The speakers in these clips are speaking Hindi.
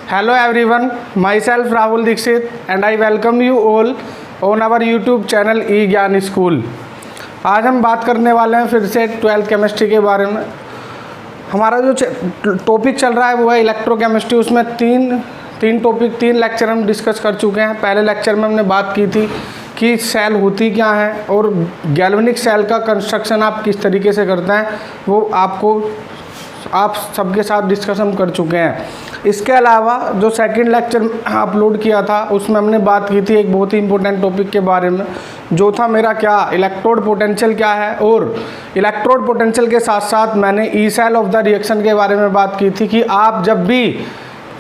Hello everyone, myself Rahul Dixit and I welcome you all on our YouTube channel E-ज्ञान स्कूल। आज हम बात करने वाले हैं फिर से 12th केमिस्ट्री के बारे में। हमारा जो टॉपिक चल रहा है वो है इलेक्ट्रोकेमिस्ट्री। उसमें तीन लेक्चर हम डिस्कस कर चुके हैं। पहले लेक्चर में हमने बात की थी कि सेल होती क्या है और गैल्वेनिक सेल का कंस्ट्रक्शन आप किस तरीके से करते हैं, वो आप सबके साथ डिस्कस हम कर चुके हैं। इसके अलावा जो सेकंड लेक्चर अपलोड किया था उसमें हमने बात की थी एक बहुत ही इंपॉर्टेंट टॉपिक के बारे में, जो था मेरा क्या इलेक्ट्रोड पोटेंशियल क्या है। और इलेक्ट्रोड पोटेंशियल के साथ साथ मैंने E cell of the reaction के बारे में बात की थी कि आप जब भी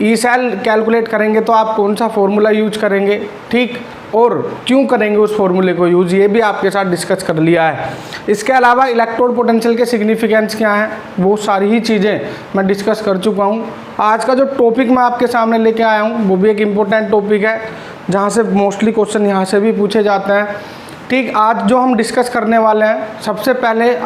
ई सेल कैलकुलेट करेंगे तो आप कौन सा फॉर्मूला यूज करेंगे, ठीक, और क्यों करेंगे उस फॉर्मूले को यूज़, ये भी आपके साथ डिस्कस कर लिया है। इसके अलावा इलेक्ट्रोड पोटेंशियल के सिग्निफिकेंस क्या हैं, वो सारी ही चीज़ें मैं डिस्कस कर चुका हूँ। आज का जो टॉपिक मैं आपके सामने लेके आया हूँ वो भी एक इम्पोर्टेंट टॉपिक है, जहाँ से मोस्टली क्वेश्चन यहाँ से भी पूछे जाते हैं, ठीक। आज जो हम डिस्कस करने वाले हैं, सबसे पहले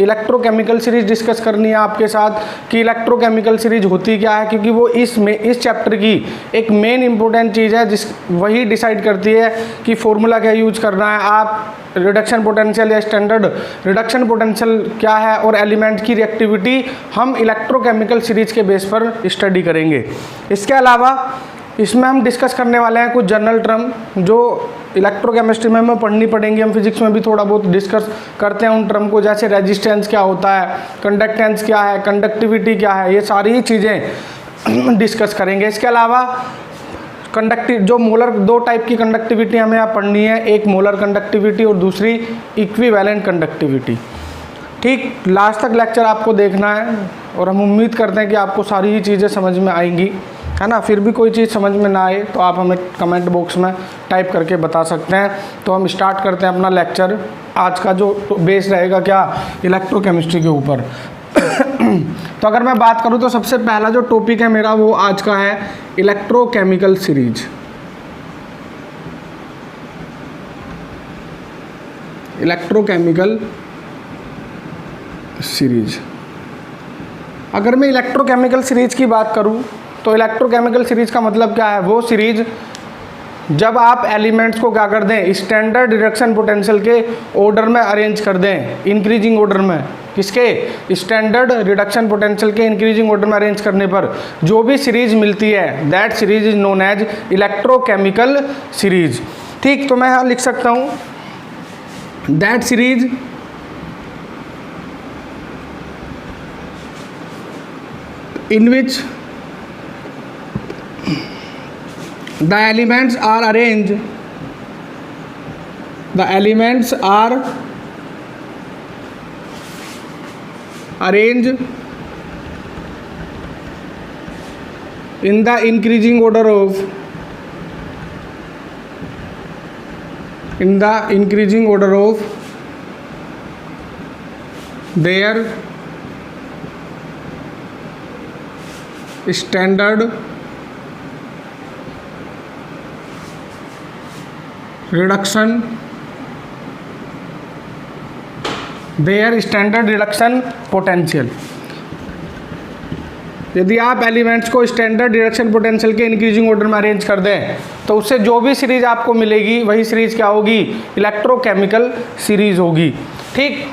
इलेक्ट्रोकेमिकल सीरीज डिस्कस करनी है आपके साथ कि इलेक्ट्रोकेमिकल सीरीज होती क्या है, क्योंकि वो इस चैप्टर की एक मेन इंपॉर्टेंट चीज़ है, वही डिसाइड करती है कि फॉर्मूला क्या यूज करना है, आप रिडक्शन पोटेंशियल या स्टैंडर्ड रिडक्शन पोटेंशियल क्या है, और एलिमेंट की रिएक्टिविटी हम इलेक्ट्रोकेमिकल सीरीज के बेस पर स्टडी करेंगे। इसके अलावा इसमें हम डिस्कस करने वाले हैं कुछ जनरल टर्म जो इलेक्ट्रोकेमिस्ट्री में हमें पढ़नी पड़ेंगी। हम फिजिक्स में भी थोड़ा बहुत डिस्कस करते हैं उन टर्म को, जैसे रेजिस्टेंस क्या होता है, कंडक्टेंस क्या है, कंडक्टिविटी क्या है, ये सारी ही चीज़ें डिस्कस करेंगे। इसके अलावा जो मोलर, दो टाइप की कंडक्टिविटी हमें यहाँ पढ़नी है, एक मोलर कंडक्टिविटी और दूसरी इक्विवेलेंट कंडक्टिविटी, ठीक। लास्ट तक लेक्चर आपको देखना है और हम उम्मीद करते हैं कि आपको सारी ही चीज़ें समझ में आएंगी, है ना। फिर भी कोई चीज़ समझ में ना आए तो आप हमें कमेंट बॉक्स में टाइप करके बता सकते हैं। तो हम स्टार्ट करते हैं अपना लेक्चर। आज का जो बेस रहेगा क्या, इलेक्ट्रोकेमिस्ट्री के ऊपर। तो अगर मैं बात करूं तो सबसे पहला जो टॉपिक है मेरा वो आज का है इलेक्ट्रोकेमिकल सीरीज। इलेक्ट्रोकेमिकल सीरीज, अगर मैं इलेक्ट्रोकेमिकल सीरीज की बात करूं तो इलेक्ट्रोकेमिकल सीरीज का मतलब क्या है, वो सीरीज जब आप एलिमेंट्स को क्या कर दें, स्टैंडर्ड रिडक्शन पोटेंशियल के ऑर्डर में अरेंज कर दें, इंक्रीजिंग ऑर्डर में, किसके, स्टैंडर्ड रिडक्शन पोटेंशियल के इंक्रीजिंग ऑर्डर में अरेंज करने पर जो भी सीरीज मिलती है, that series is known as electrochemical series, ठीक। तो मैं यहाँ लिख सकता हूँ that series in which the elements are arranged in the increasing order of their standard reduction potential. यदि आप एलिमेंट्स को स्टैंडर्ड रिडक्शन पोटेंशियल के इंक्रीजिंग ऑर्डर में अरेंज कर दें तो उससे जो भी सीरीज आपको मिलेगी वही सीरीज क्या होगी, इलेक्ट्रोकेमिकल सीरीज होगी, ठीक।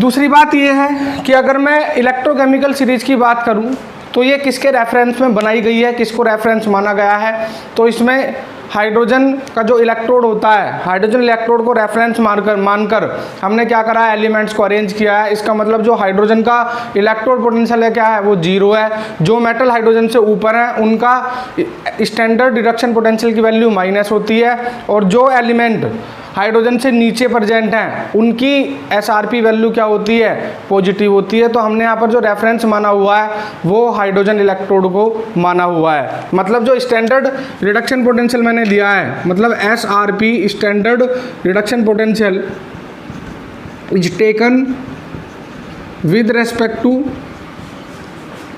दूसरी बात यह है कि अगर मैं इलेक्ट्रोकेमिकल सीरीज की बात करूं तो ये किसके रेफरेंस में बनाई गई है, किसको रेफरेंस माना गया है, तो इसमें हाइड्रोजन का जो इलेक्ट्रोड होता है, हाइड्रोजन इलेक्ट्रोड को रेफरेंस मानकर हमने क्या करा है, एलिमेंट्स को अरेंज किया है। इसका मतलब जो हाइड्रोजन का इलेक्ट्रोड पोटेंशियल है क्या है, वो 0 है। जो मेटल हाइड्रोजन से ऊपर है उनका स्टैंडर्ड रिडक्शन पोटेंशियल की वैल्यू माइनस होती है, और जो एलिमेंट हाइड्रोजन से नीचे प्रेजेंट हैं उनकी एसआरपी वैल्यू क्या होती है, पॉजिटिव होती है। तो हमने यहाँ पर जो रेफरेंस माना हुआ है वो हाइड्रोजन इलेक्ट्रोड को माना हुआ है। मतलब जो स्टैंडर्ड रिडक्शन पोटेंशियल मैंने लिया है, मतलब SRP standard reduction potential is taken with respect to,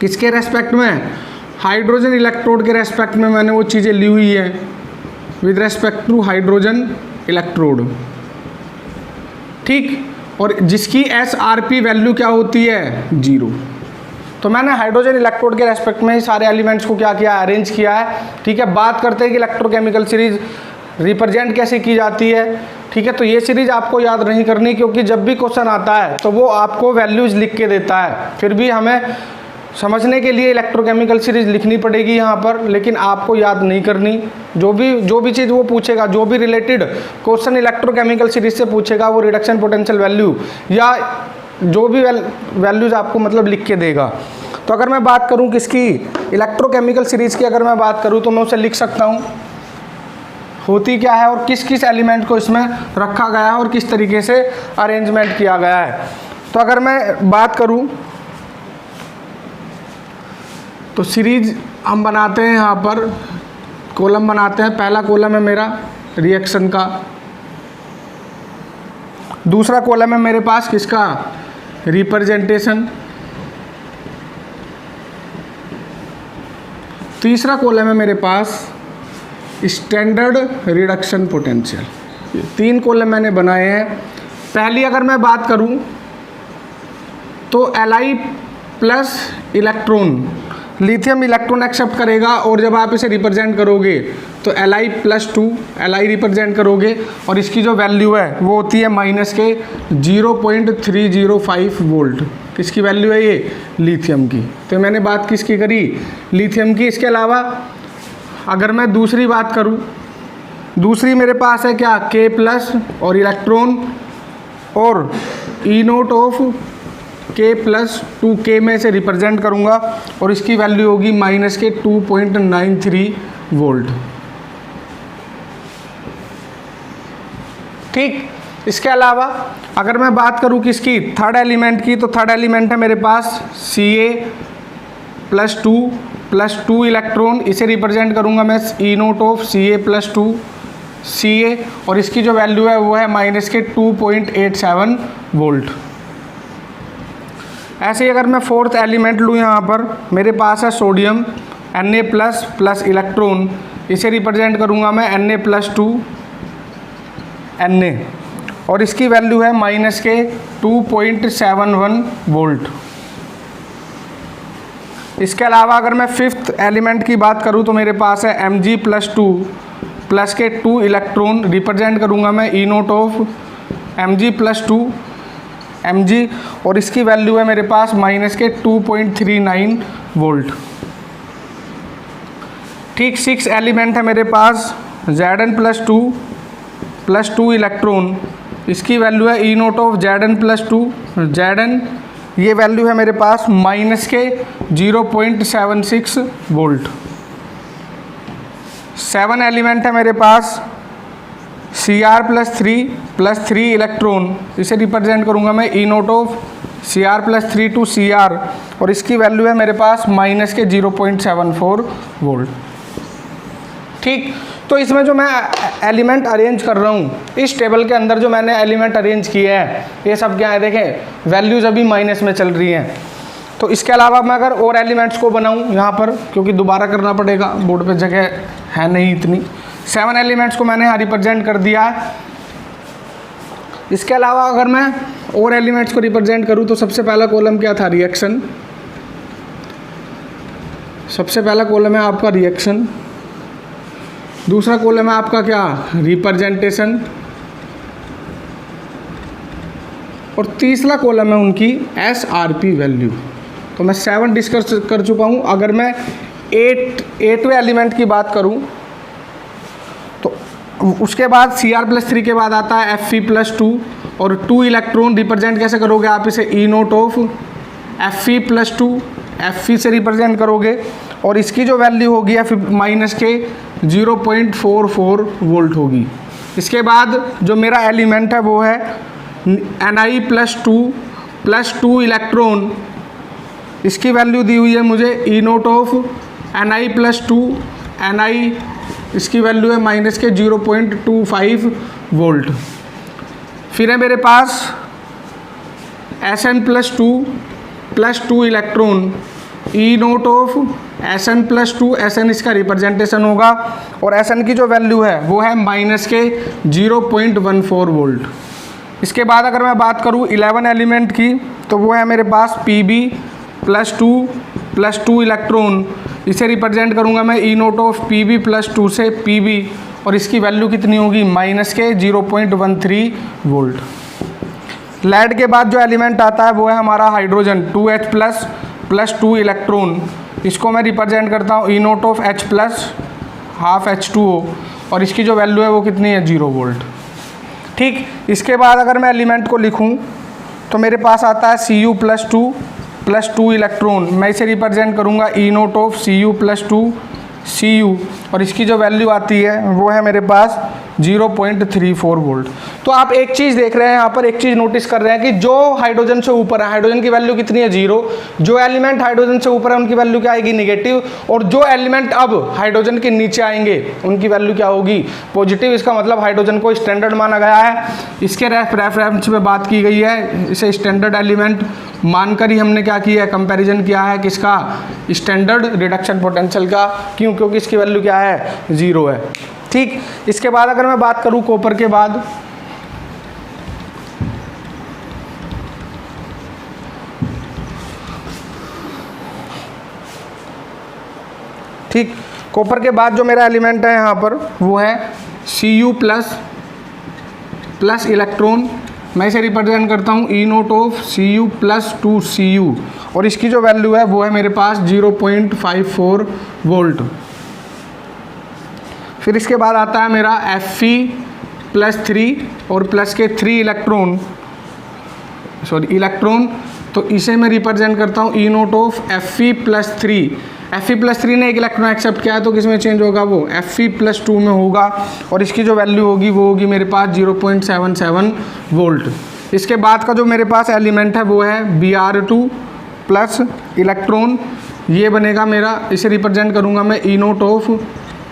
किसके रेस्पेक्ट में, हाइड्रोजन इलेक्ट्रोड के रेस्पेक्ट में मैंने वो चीज़ें ली हुई है, with respect to hydrogen electrode, ठीक। और जिसकी एसआरपी वैल्यू क्या होती है, 0, तो मैंने हाइड्रोजन इलेक्ट्रोड के रेस्पेक्ट में ही सारे एलिमेंट्स को क्या किया, अरेंज किया है। ठीक है, बात करते हैं कि इलेक्ट्रोकेमिकल सीरीज रिप्रेजेंट कैसे की जाती है। ठीक है, तो ये सीरीज आपको याद नहीं करनी, क्योंकि जब भी क्वेश्चन आता है तो वो आपको वैल्यूज लिख के देता है, फिर भी हमें समझने के लिए इलेक्ट्रोकेमिकल सीरीज लिखनी पड़ेगी यहाँ पर, लेकिन आपको याद नहीं करनी। जो भी चीज़ वो पूछेगा, जो भी रिलेटेड क्वेश्चन इलेक्ट्रोकेमिकल सीरीज से पूछेगा, वो रिडक्शन पोटेंशियल वैल्यू या जो भी वैल्यूज आपको मतलब लिख के देगा। तो अगर मैं बात करूँ किसकी, इलेक्ट्रोकेमिकल सीरीज की अगर मैं बात करूँ, तो मैं उसे लिख सकता हूँ होती क्या है और किस किस एलिमेंट को इसमें रखा गया है और किस तरीके से अरेंजमेंट किया गया है। तो अगर मैं बात करूँ तो सीरीज हम बनाते हैं, यहाँ पर कॉलम बनाते हैं। पहला कॉलम है मेरा रिएक्शन का, दूसरा कॉलम है मेरे पास किसका, रिप्रेजेंटेशन, तीसरा कॉलम है मेरे पास स्टैंडर्ड रिडक्शन पोटेंशियल। 3 कॉलम मैंने बनाए हैं। पहली अगर मैं बात करूं तो Li plus electron, lithium electron accept करेगा और जब आप इसे रिप्रेजेंट करोगे तो Li+2 Li रिप्रेजेंट करोगे और इसकी जो वैल्यू है वो होती है माइनस के 0.305 वोल्ट। किसकी वैल्यू है ये, लिथियम की। तो मैंने बात किसकी करी, लिथियम की। इसके अलावा अगर मैं दूसरी बात करूं, दूसरी मेरे पास है क्या, K+ और इलेक्ट्रॉन और E0 ऑफ K+2 K में से रिप्रेजेंट करूंगा और इसकी वैल्यू होगी माइनस के 2.93 वोल्ट। ठीक, इसके अलावा अगर मैं बात करूं किसकी, थर्ड एलिमेंट की, तो थर्ड एलिमेंट है मेरे पास Ca+2 इलेक्ट्रॉन, इसे रिप्रेजेंट करूंगा मैं E0 ऑफ Ca+2 Ca और इसकी जो वैल्यू है वो है माइनस के 2.87 वोल्ट। ऐसे ही अगर मैं फोर्थ एलिमेंट लूँ, यहाँ पर मेरे पास है सोडियम Na+ इलेक्ट्रॉन, इसे रिप्रेजेंट करूँगा मैं Na+2 Na और इसकी वैल्यू है माइनस के 2.71 वोल्ट। इसके अलावा अगर मैं फिफ्थ एलिमेंट की बात करूँ तो मेरे पास है Mg+2 प्लस के 2 इलेक्ट्रॉन, रिप्रेजेंट करूँगा मैं E0 ऑफ Mg+2 Mg और इसकी वैल्यू है मेरे पास माइनस के 2.39 वोल्ट। ठीक, 6 एलिमेंट है मेरे पास Zn+2 प्लस 2 इलेक्ट्रॉन, इसकी वैल्यू है E0 ऑफ Zn+2 Zn, ये वैल्यू है मेरे पास माइनस के 0.76 वोल्ट। 7 एलिमेंट है मेरे पास Cr+3 प्लस 3 इलेक्ट्रॉन, इसे रिप्रेजेंट करूंगा मैं E0 of Cr+3 to Cr और इसकी वैल्यू है मेरे पास माइनस के 0.74 वोल्ट। ठीक, तो इसमें जो मैं एलिमेंट अरेंज कर रहा हूँ, इस टेबल के अंदर जो मैंने एलिमेंट अरेंज किए हैं, ये सब क्या है, देखें वैल्यूज अभी माइनस में चल रही हैं। तो इसके अलावा मैं अगर और एलिमेंट्स को बनाऊँ यहाँ पर, क्योंकि दोबारा करना पड़ेगा, बोर्ड पे जगह है नहीं इतनी, 7 एलिमेंट्स को मैंने यहाँ रिप्रेजेंट कर दिया है। इसके अलावा अगर मैं और एलिमेंट्स को रिप्रेजेंट करूँ तो सबसे पहला कॉलम क्या था, रिएक्शन। सबसे पहला कॉलम है आपका रिएक्शन, दूसरा कॉलम है आपका क्या, रिप्रेजेंटेशन और तीसरा कॉलम है उनकी SRP वैल्यू। तो मैं 7 डिस्कस कर चुका हूँ। अगर मैं 8वें एलिमेंट की बात करूँ तो उसके बाद Cr+3 के बाद आता है Fe+2 और 2 इलेक्ट्रॉन, रिप्रेजेंट कैसे करोगे आप इसे, E0 ऑफ Fe+2 Fe से रिप्रेजेंट करोगे और इसकी जो वैल्यू होगी माइनस के 0.44 वोल्ट होगी। इसके बाद जो मेरा एलिमेंट है वो है Ni+2 प्लस 2 इलेक्ट्रॉन, इसकी वैल्यू दी हुई है मुझे E0 ऑफ Ni+2 Ni, इसकी वैल्यू है माइनस के 0.25 वोल्ट। फिर है मेरे पास Sn+2 plus 2 electron, E0 of Sn+2 Sn इसका रिप्रेजेंटेशन होगा और Sn की जो वैल्यू है वो है माइनस के 0.14 वोल्ट। इसके बाद अगर मैं बात करूँ 11 एलिमेंट की तो वो है मेरे पास Pb प्लस टू इलेक्ट्रॉन, इसे रिप्रेजेंट करूँगा मैं E naught of P B plus two से पी बी, और इसकी वैल्यू कितनी होगी माइनस के 0.13 वोल्ट। लेड के बाद जो एलिमेंट आता है वो है हमारा hydrogen 2H plus plus 2 electron, इसको मैं रिप्रेजेंट करता हूँ E naught of H plus half H2O, और इसकी जो वैल्यू है वो कितनी है 0 वोल्ट। ठीक, इसके बाद अगर मैं एलिमेंट को लिखूँ तो मेरे पास आता है Cu प्लस टू इलेक्ट्रॉन, मैं इसे रिप्रेजेंट करूँगा E naught of Cu plus 2 Cu, और इसकी जो वैल्यू आती है वो है मेरे पास 0.34 वोल्ट। तो आप एक चीज़ देख रहे हैं यहाँ पर, एक चीज़ नोटिस कर रहे हैं कि जो हाइड्रोजन से ऊपर है हाइड्रोजन की वैल्यू कितनी है 0, जो एलिमेंट हाइड्रोजन से ऊपर है उनकी वैल्यू क्या आएगी नेगेटिव, और जो एलिमेंट अब हाइड्रोजन के नीचे आएंगे उनकी वैल्यू क्या होगी पॉजिटिव। इसका मतलब हाइड्रोजन को स्टैंडर्ड माना गया है, इसके रेफरेंस में बात की गई है, इसे स्टैंडर्ड एलिमेंट मानकर ही हमने क्या किया है कंपैरिजन किया है किसका, स्टैंडर्ड रिडक्शन पोटेंशियल का। क्यों? क्योंकि इसकी वैल्यू क्या है 0 है। ठीक, इसके बाद अगर मैं बात करूं कॉपर के बाद, ठीक, कॉपर के बाद जो मेरा एलिमेंट है यहाँ पर वो है Cu प्लस इलेक्ट्रॉन, मैं इसे रिप्रेजेंट करता हूँ E naught of Cu plus 2 Cu, और इसकी जो वैल्यू है वो है मेरे पास 0.54 वोल्ट। फिर इसके बाद आता है मेरा Fe प्लस 3 और प्लस के 3 इलेक्ट्रॉन, तो इसे मैं रिप्रेजेंट करता हूँ E naught of Fe plus 3। Fe plus 3 ने एक इलेक्ट्रॉन एक्सेप्ट किया है तो किस में चेंज होगा, वो Fe प्लस 2 में होगा, और इसकी जो वैल्यू होगी वो होगी मेरे पास 0.77 वोल्ट। इसके बाद का जो मेरे पास एलिमेंट है वो है Br2 प्लस इलेक्ट्रॉन, ये बनेगा मेरा, इसे रिप्रेजेंट करूँगा मैं E naught of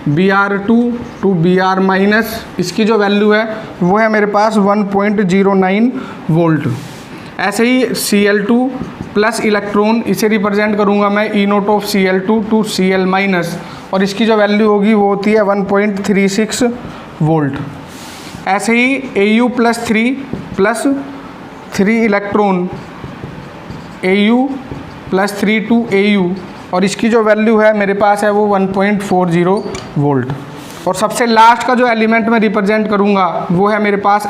Br2 to Br minus, इसकी जो वैल्यू है वो है मेरे पास 1.09 वोल्ट। ऐसे ही Cl2 प्लस इलेक्ट्रॉन, इसे रिप्रेजेंट करूँगा मैं E naught of Cl2 to Cl minus, और इसकी जो वैल्यू होगी वो होती है 1.36 वोल्ट। ऐसे ही Au plus 3 electron, Au plus 3 to Au, और इसकी जो वैल्यू है मेरे पास है वो 1.40 वोल्ट। और सबसे लास्ट का जो एलिमेंट मैं रिप्रेजेंट करूँगा वो है मेरे पास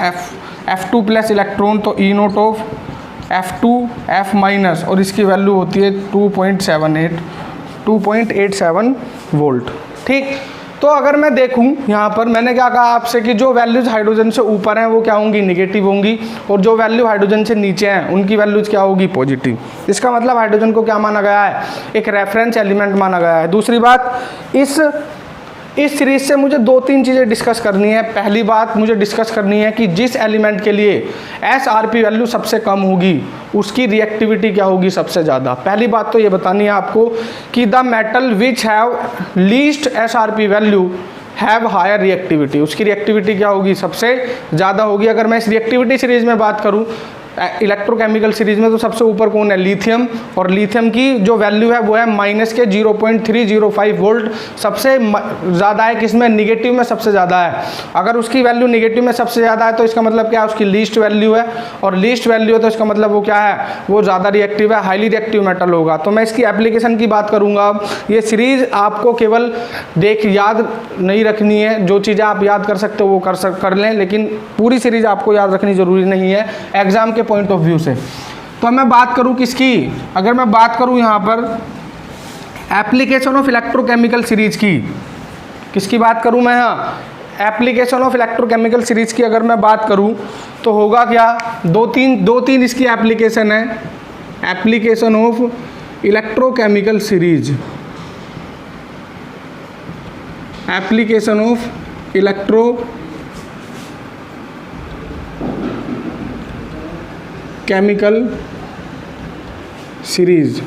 F2 प्लस इलेक्ट्रॉन, तो E naught of F2 F minus, और इसकी वैल्यू होती है 2.87 वोल्ट। ठीक, तो अगर मैं देखूं यहाँ पर मैंने क्या कहा आपसे कि जो वैल्यूज़ हाइड्रोजन से ऊपर हैं वो क्या होंगी नेगेटिव होंगी, और जो वैल्यू हाइड्रोजन से नीचे हैं उनकी वैल्यूज़ क्या होगी पॉजिटिव। इसका मतलब हाइड्रोजन को क्या माना गया है, एक रेफरेंस एलिमेंट माना गया है। दूसरी बात, इस सीरीज से मुझे 2-3 चीज़ें डिस्कस करनी है। पहली बात मुझे डिस्कस करनी है कि जिस एलिमेंट के लिए SRP वैल्यू सबसे कम होगी उसकी रिएक्टिविटी क्या होगी सबसे ज़्यादा। पहली बात तो ये बतानी है आपको कि the metal which have least SRP value have higher reactivity, उसकी रिएक्टिविटी क्या होगी सबसे ज़्यादा होगी। अगर मैं इस रिएक्टिविटी सीरीज में बात करूँ इलेक्ट्रोकेमिकल सीरीज में, तो सबसे ऊपर कौन है लिथियम, और लिथियम की जो वैल्यू है वो है माइनस के 0.305 वोल्ट, सबसे ज़्यादा है किसमें, निगेटिव में सबसे ज़्यादा है। अगर उसकी वैल्यू निगेटिव में सबसे ज़्यादा है तो इसका मतलब क्या है, उसकी लीस्ट वैल्यू है, और लीस्ट वैल्यू है तो इसका मतलब वो क्या है, वो ज़्यादा रिएक्टिव है, हाईली रिएक्टिव मेटल होगा। तो मैं इसकी एप्लीकेशन की बात करूँगा। ये सीरीज़ आपको केवल याद नहीं रखनी है, जो चीज़ें आप याद कर सकते हो वो कर लें, लेकिन पूरी सीरीज़ आपको याद रखनी ज़रूरी नहीं है एग्जाम के पॉइंट ऑफ व्यू से। तो मैं बात करूं किसकी, अगर मैं बात करूं यहां पर एप्लीकेशन ऑफ इलेक्ट्रोकेमिकल सीरीज की, किसकी बात करूं मैं, यहाँ एप्लीकेशन ऑफ इलेक्ट्रोकेमिकल सीरीज की अगर मैं बात करूं तो होगा क्या, दो तीन इसकी एप्लीकेशन है। Application of electrochemical series, application of chemical series.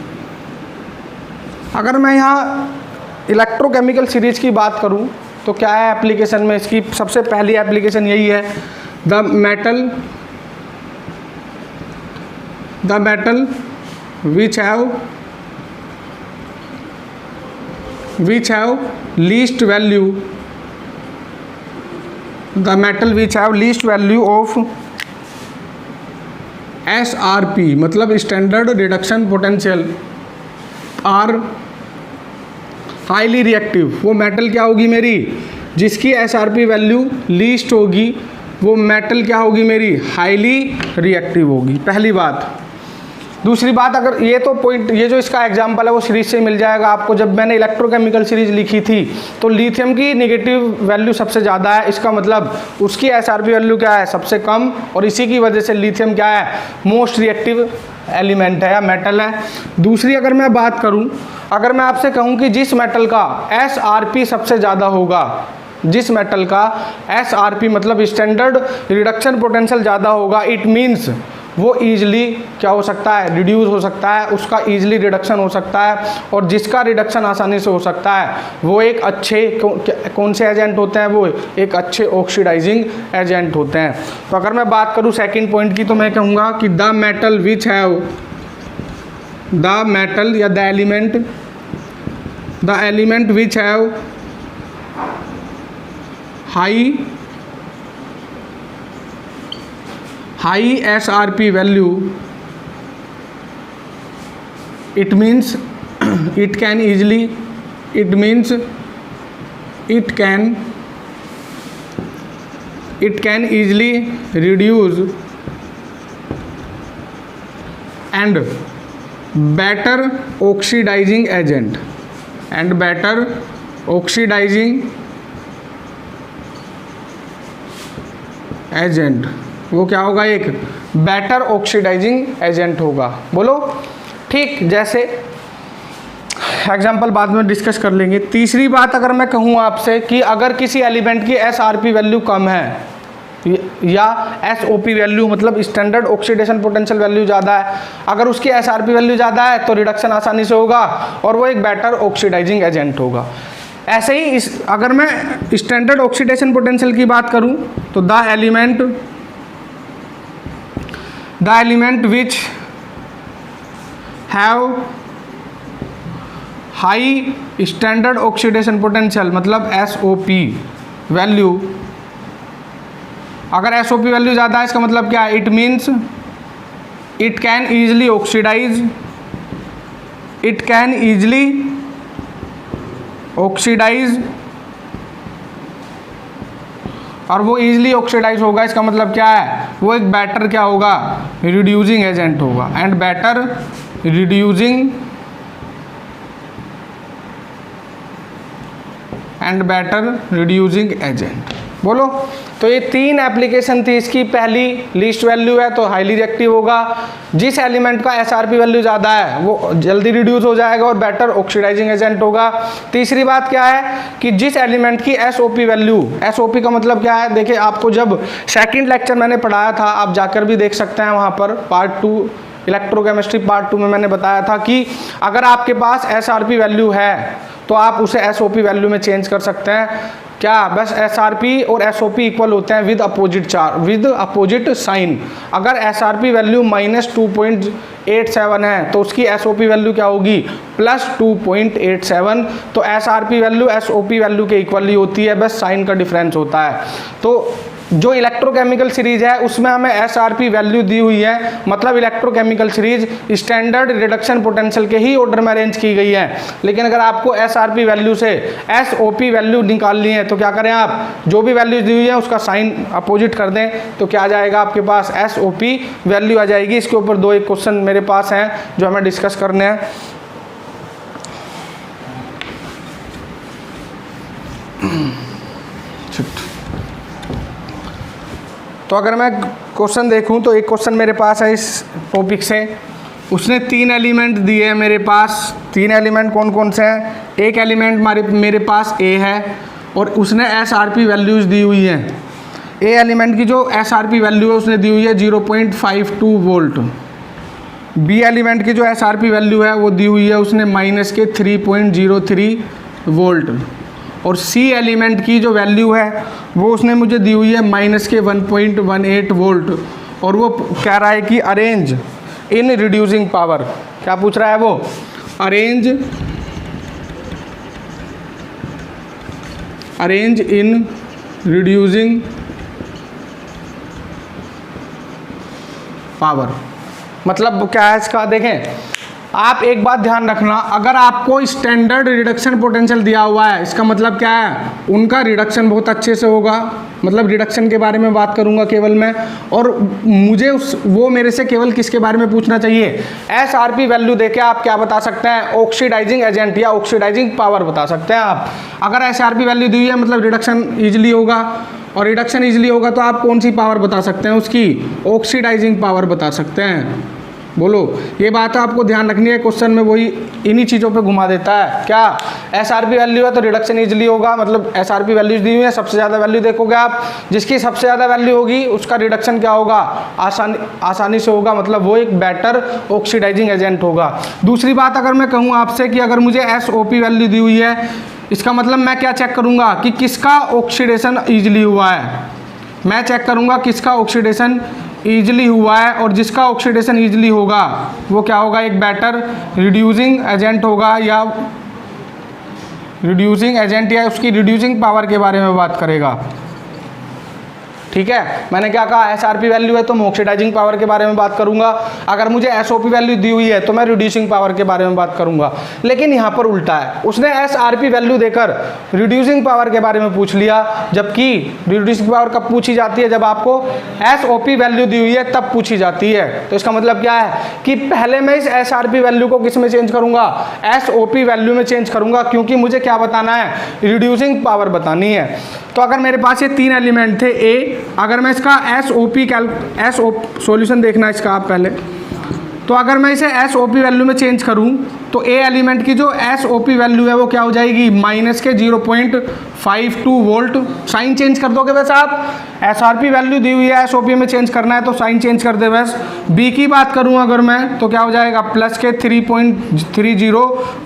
अगर मैं यहाँ इलेक्ट्रोकेमिकल सीरीज की बात करूँ तो क्या है एप्लीकेशन में, इसकी सबसे पहली एप्लीकेशन यही है, the metal which have least value, the metal which have least value of SRP मतलब standard reduction potential, are highly reactive. वो मेटल क्या होगी मेरी, जिसकी एसआरपी वैल्यू लीस्ट होगी, वो मेटल क्या होगी मेरी, हाईली रिएक्टिव होगी। पहली बात। दूसरी बात, अगर ये तो पॉइंट, ये जो इसका एग्जांपल है वो सीरीज से मिल जाएगा आपको। जब मैंने इलेक्ट्रोकेमिकल सीरीज लिखी थी तो लिथियम की नेगेटिव वैल्यू सबसे ज़्यादा है, इसका मतलब उसकी एसआरपी वैल्यू क्या है, सबसे कम, और इसी की वजह से लिथियम क्या है, मोस्ट रिएक्टिव एलिमेंट है या मेटल है। दूसरी अगर मैं बात करूं, अगर मैं आपसे कहूं कि जिस मेटल का एसआरपी सबसे ज़्यादा होगा, जिस मेटल का एसआरपी मतलब स्टैंडर्ड रिडक्शन पोटेंशियल ज़्यादा होगा, इट मीन्स वो ईजिली क्या हो सकता है, रिड्यूस हो सकता है, उसका ईजिली रिडक्शन हो सकता है। और जिसका रिडक्शन आसानी से हो सकता है वो एक अच्छे कौन से एजेंट होते हैं, वो एक अच्छे ऑक्सीडाइजिंग एजेंट होते हैं। तो अगर मैं बात करूं सेकंड पॉइंट की, तो मैं कहूँगा कि the metal which have, the metal या the element which have high SRP value, it means it can easily reduce and better oxidizing agent, वो क्या होगा, एक बेटर ऑक्सीडाइजिंग एजेंट होगा। बोलो ठीक, जैसे एग्जांपल बाद में डिस्कस कर लेंगे। तीसरी बात, अगर मैं कहूँ आपसे कि अगर किसी एलिमेंट की एसआरपी वैल्यू कम है या एसओपी वैल्यू मतलब स्टैंडर्ड ऑक्सीडेशन पोटेंशियल वैल्यू ज़्यादा है, अगर उसकी एसआरपी वैल्यू ज़्यादा है तो रिडक्शन आसानी से होगा और वो एक बेटर ऑक्सीडाइजिंग एजेंट होगा। ऐसे ही अगर मैं स्टैंडर्ड ऑक्सीडेशन पोटेंशियल की बात करूं तो the element which have high standard oxidation potential मतलब एसओपी वैल्यू, अगर एसओपी वैल्यू ज़्यादा है इसका मतलब क्या है, it means it can easily oxidise और वो ईजिली ऑक्सीडाइज होगा, इसका मतलब क्या है, वो एक बेटर क्या होगा, रिड्यूसिंग एजेंट होगा। And better reducing agent. बोलो, तो ये तीन एप्लीकेशन थी इसकी। पहली लीस्ट वैल्यू है तो हाईली रिएक्टिव होगा, जिस एलिमेंट का एसआरपी वैल्यू ज़्यादा है वो जल्दी रिड्यूस हो जाएगा और बेटर ऑक्सीडाइजिंग एजेंट होगा। तीसरी बात क्या है कि जिस एलिमेंट की एसओपी वैल्यू, एसओपी का मतलब क्या है, देखिए आपको जब सेकंड लेक्चर मैंने पढ़ाया था, आप जाकर भी देख सकते हैं वहाँ पर, पार्ट 2 इलेक्ट्रोकेमिस्ट्री पार्ट 2 में मैंने बताया था कि अगर आपके पास एसआरपी वैल्यू है तो आप उसे एसओपी वैल्यू में चेंज कर सकते हैं। क्या, बस एसआरपी और एसओपी इक्वल होते हैं विद अपोजिट साइन। अगर एसआरपी वैल्यू -2.87 है तो उसकी एसओपी वैल्यू क्या होगी, +2.87। तो एसआरपी वैल्यू एसओपी वैल्यू के इक्वल ही होती है, बस साइन का डिफरेंस होता है। तो जो इलेक्ट्रोकेमिकल सीरीज है उसमें हमें एसआरपी वैल्यू दी हुई है, मतलब electrochemical series standard reduction potential के ही ऑर्डर में अरेंज की गई है। लेकिन अगर आपको एसआरपी वैल्यू से एसओपी वैल्यू निकालनी है तो क्या करें, आप जो भी वैल्यूज दी हुई है उसका साइन अपोजिट कर दें तो क्या आ जाएगा, आपके पास एसओपी वैल्यू आ जाएगी। इसके ऊपर 2 क्वेश्चन मेरे पास हैं जो हमें डिस्कस करने हैं। तो अगर मैं क्वेश्चन देखूं तो एक क्वेश्चन मेरे पास है इस टॉपिक से, उसने 3 एलिमेंट दिए हैं मेरे पास। 3 एलिमेंट कौन कौन से हैं, एक एलिमेंट मेरे पास ए है और उसने एसआरपी वैल्यूज़ दी हुई हैं। ए एलिमेंट की जो एसआरपी वैल्यू है उसने दी हुई है 0.52 वोल्ट। बी एलिमेंट की जो एसआरपी वैल्यू है वो दी हुई है उसने -3.03 वोल्ट। और सी एलिमेंट की जो वैल्यू है वो उसने मुझे दी हुई है -1.18 वोल्ट। और वो कह रहा है कि अरेंज इन रिड्यूसिंग पावर। क्या पूछ रहा है वो, अरेंज इन रिड्यूसिंग पावर। मतलब क्या है इसका, देखें आप एक बात ध्यान रखना, अगर आपको स्टैंडर्ड रिडक्शन पोटेंशियल दिया हुआ है, इसका मतलब क्या है, उनका रिडक्शन बहुत अच्छे से होगा, मतलब रिडक्शन के बारे में बात करूंगा केवल मैं, और मुझे वो मेरे से केवल किसके बारे में पूछना चाहिए, SRP वैल्यू देके आप क्या बता सकते हैं, ऑक्सीडाइजिंग एजेंट या ऑक्सीडाइजिंग पावर बता सकते हैं आप। अगर SRP वैल्यू दी हुई है मतलब रिडक्शन ईजिली होगा, और रिडक्शन ईजिली होगा तो आप कौन सी पावर बता सकते हैं, उसकी ऑक्सीडाइजिंग पावर बता सकते हैं। बोलो, ये बात आपको ध्यान रखनी है, क्वेश्चन में वही इन्हीं चीज़ों पे घुमा देता है। क्या SRP वैल्यू है तो रिडक्शन इजीली होगा, मतलब SRP वैल्यूज दी हुई है, सबसे ज़्यादा वैल्यू देखोगे आप, जिसकी सबसे ज़्यादा वैल्यू होगी उसका रिडक्शन क्या होगा, आसानी से होगा, मतलब वो एक बेटर ऑक्सीडाइजिंग एजेंट होगा। दूसरी बात अगर मैं कहूँ आपसे कि अगर मुझे SOP वैल्यू दी हुई है, इसका मतलब मैं क्या चेक करूँगा कि किसका ऑक्सीडेशन ईजिली हुआ है, मैं चेक करूँगा किसका ऑक्सीडेशन ईजिली हुआ है, और जिसका ऑक्सीडेशन ईजिली होगा वो क्या होगा, एक बेटर रिड्यूसिंग एजेंट होगा, या रिड्यूसिंग एजेंट या उसकी रिड्यूसिंग पावर के बारे में बात करेगा। ठीक है, मैंने क्या कहा, SRP वैल्यू है तो मैं ऑक्सीडाइजिंग पावर के बारे में बात करूंगा, अगर मुझे SOP वैल्यू दी हुई है तो मैं रिड्यूसिंग पावर के बारे में बात करूंगा। लेकिन यहाँ पर उल्टा है, उसने SRP वैल्यू देकर रिड्यूसिंग पावर के बारे में पूछ लिया, जबकि रिड्यूसिंग पावर कब पूछी जाती है, जब आपको SOP वैल्यू दी हुई है तब पूछी जाती है। तो इसका मतलब क्या है कि पहले मैं इस SRP वैल्यू को किस में चेंज करूंगा, SOP वैल्यू में चेंज करूंगा, क्योंकि मुझे क्या बताना है, रिड्यूसिंग पावर बतानी है। तो अगर मेरे पास ये तीन एलिमेंट थे ए, अगर मैं इसका सॉल्यूशन देखना है इसका आप पहले, तो अगर मैं इसे SOP वैल्यू में चेंज करूं तो ए एलिमेंट की जो SOP वैल्यू है वो क्या हो जाएगी, माइनस के 0.52 वोल्ट। साइन चेंज कर दोगे बस आप, SRP वैल्यू दी हुई है SOP में चेंज करना है तो साइन चेंज कर दे बस। बी की बात करूं अगर मैं तो क्या हो जाएगा, प्लस के 3.30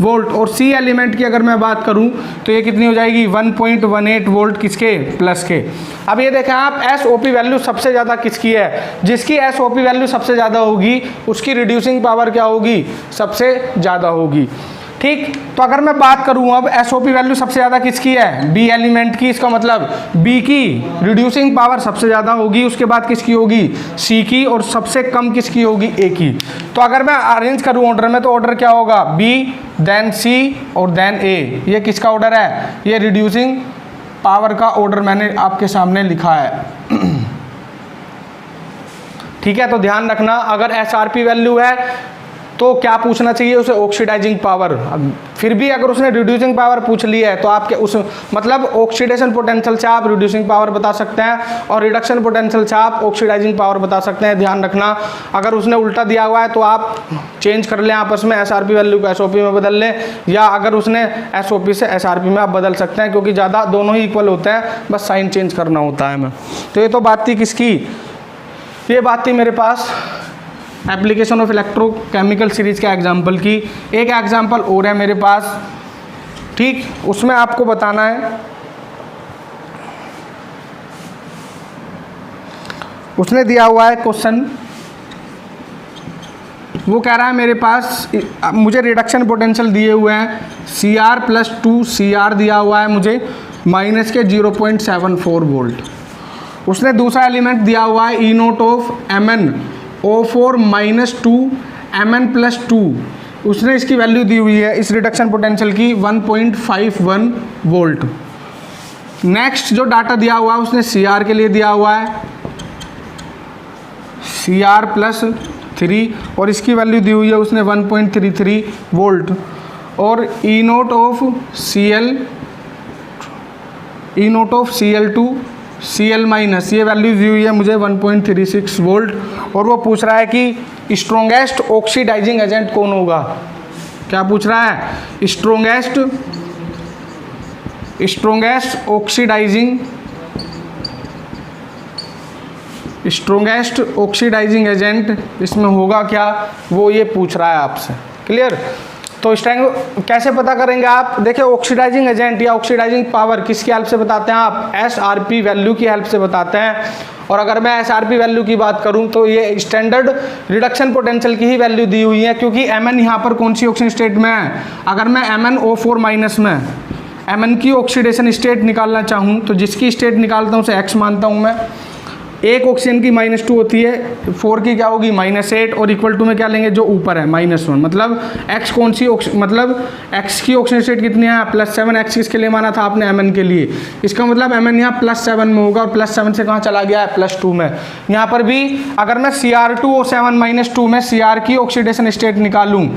वोल्ट, और सी एलिमेंट की अगर मैं बात करूं तो ये कितनी हो जाएगी, 1.18 वोल्ट, किसके, प्लस के। अब ये देखें आप, SOP वैल्यू सबसे ज़्यादा किसकी है, जिसकी SOP वैल्यू सबसे ज़्यादा होगी उसकी रिड्यूसिंग पावर क्या होगी, सबसे ज़्यादा होगी। ठीक, तो अगर मैं बात करूं अब SOP वैल्यू सबसे ज़्यादा किसकी है, बी एलिमेंट की, इसका मतलब बी की रिड्यूसिंग पावर सबसे ज़्यादा होगी, उसके बाद किसकी होगी, सी की, और सबसे कम किसकी होगी, ए की। तो अगर मैं अरेंज करूं ऑर्डर में तो ऑर्डर क्या होगा, बी देन सी और देन ए। ये किसका ऑर्डर है, ये रिड्यूसिंग पावर का ऑर्डर मैंने आपके सामने लिखा है। ठीक है, तो ध्यान रखना, अगर SRP वैल्यू है तो क्या पूछना चाहिए उसे, ऑक्सीडाइजिंग पावर। फिर भी अगर उसने रिड्यूसिंग पावर पूछ ली है तो आपके उस मतलब ऑक्सीडेशन पोटेंशियल से आप रिड्यूसिंग पावर बता सकते हैं, और रिडक्शन पोटेंशियल से आप ऑक्सीडाइजिंग पावर बता सकते हैं। ध्यान रखना, अगर उसने उल्टा दिया हुआ है तो आप चेंज कर लें आपस में, SRP वैल्यू को SOP में बदल लें, या अगर उसने SOP से SRP में आप बदल सकते हैं, क्योंकि ज़्यादा दोनों ही इक्वल होते हैं, बस साइन चेंज करना होता है। मैं तो ये तो बात थी किसकी, ये बात थी मेरे पास एप्लीकेशन ऑफ इलेक्ट्रोकेमिकल सीरीज के एग्जाम्पल की। एक एग्जाम्पल और है मेरे पास, ठीक, उसमें आपको बताना है, उसने दिया हुआ है क्वेश्चन, वो कह रहा है मेरे पास, मुझे रिडक्शन पोटेंशियल दिए हुए हैं Cr+2 Cr दिया हुआ है मुझे, माइनस के 0.74 वोल्ट। उसने दूसरा एलिमेंट दिया हुआ है E0 ऑफ MnO4 -2 Mn+2, उसने इसकी वैल्यू दी हुई है इस रिडक्शन पोटेंशियल की 1.51 वोल्ट। नेक्स्ट जो डाटा दिया हुआ है उसने Cr के लिए दिया हुआ है Cr+3, और इसकी वैल्यू दी हुई है उसने 1.33 वोल्ट। और E0 of Cl2 Cl minus, ये वैल्यू दी हुई है मुझे 1.36 वोल्ट, और वो पूछ रहा है कि स्ट्रोंगेस्ट ऑक्सीडाइजिंग एजेंट कौन होगा। क्या पूछ रहा है, स्ट्रोंगेस्ट ऑक्सीडाइजिंग एजेंट इसमें होगा क्या, वो ये पूछ रहा है आपसे। क्लियर, तो स्ट्रेंथ कैसे पता करेंगे आप, देखिए ऑक्सीडाइजिंग एजेंट या ऑक्सीडाइजिंग पावर किसकी हेल्प से बताते हैं आप, SRP वैल्यू की हेल्प से बताते हैं। और अगर मैं SRP वैल्यू की बात करूं तो ये स्टैंडर्ड रिडक्शन पोटेंशियल की ही वैल्यू दी हुई है, क्योंकि Mn यहाँ पर कौन सी ऑक्सीडेशन स्टेट में है। अगर मैं MnO4 माइनस में Mn की ऑक्सीडेशन स्टेट निकालना चाहूँ तो जिसकी स्टेट निकालता हूँ उसे X मानता हूँ मैं, एक ऑक्सीजन की -2 होती है, 4 की क्या होगी -8, और इक्वल टू में क्या लेंगे जो ऊपर है -1। मतलब x कौन सी मतलब x की ऑक्सीजन स्टेट कितनी है +7। x किसके लिए माना था आपने mn के लिए, इसका मतलब mn यहाँ +7 में होगा, और +7 से कहाँ चला गया है +2 में। यहाँ पर भी अगर मैं Cr2O7 - 2 में Cr की ऑक्सीडेशन स्टेट निकालूँ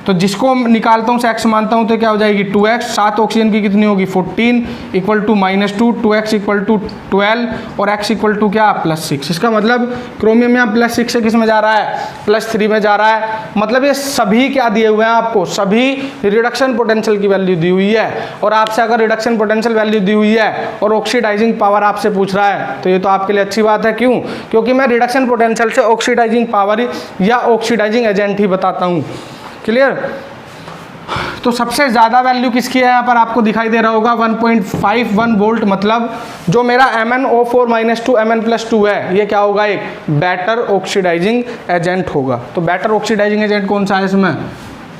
तो जिसको निकालता हूँ x मानता हूँ तो क्या हो जाएगी 2x, 7 ऑक्सीजन की कितनी होगी 14 equal to -2, 2x equal to 12 और x इक्वल टू क्या +6। इसका मतलब क्रोमियम यहाँ +6 से किस में जा रहा है +3 में जा रहा है। मतलब ये सभी क्या दिए हुए हैं आपको, सभी रिडक्शन पोटेंशियल की वैल्यू दी हुई है। और आपसे अगर रिडक्शन पोटेंशियल वैल्यू दी हुई है और ऑक्सीडाइजिंग पावर आपसे पूछ रहा है तो ये तो आपके लिए अच्छी बात है। क्यों? क्योंकि मैं रिडक्शन पोटेंशियल से ऑक्सीडाइजिंग पावर या ऑक्सीडाइजिंग एजेंट ही बताता हूँ। क्लियर? तो सबसे ज़्यादा वैल्यू किसकी है यहाँ पर आपको दिखाई दे रहा होगा 1.51 वोल्ट। मतलब जो मेरा MnO4 - 2 Mn+2 है ये क्या होगा एक बेटर ऑक्सीडाइजिंग एजेंट होगा। तो बेटर ऑक्सीडाइजिंग एजेंट कौन सा है इसमें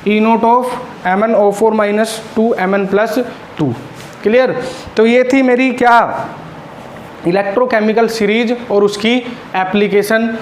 E0 of MnO4 - 2 Mn+2। Clear? तो ये थी मेरी क्या इलेक्ट्रोकेमिकल सीरीज और उसकी एप्लीकेशन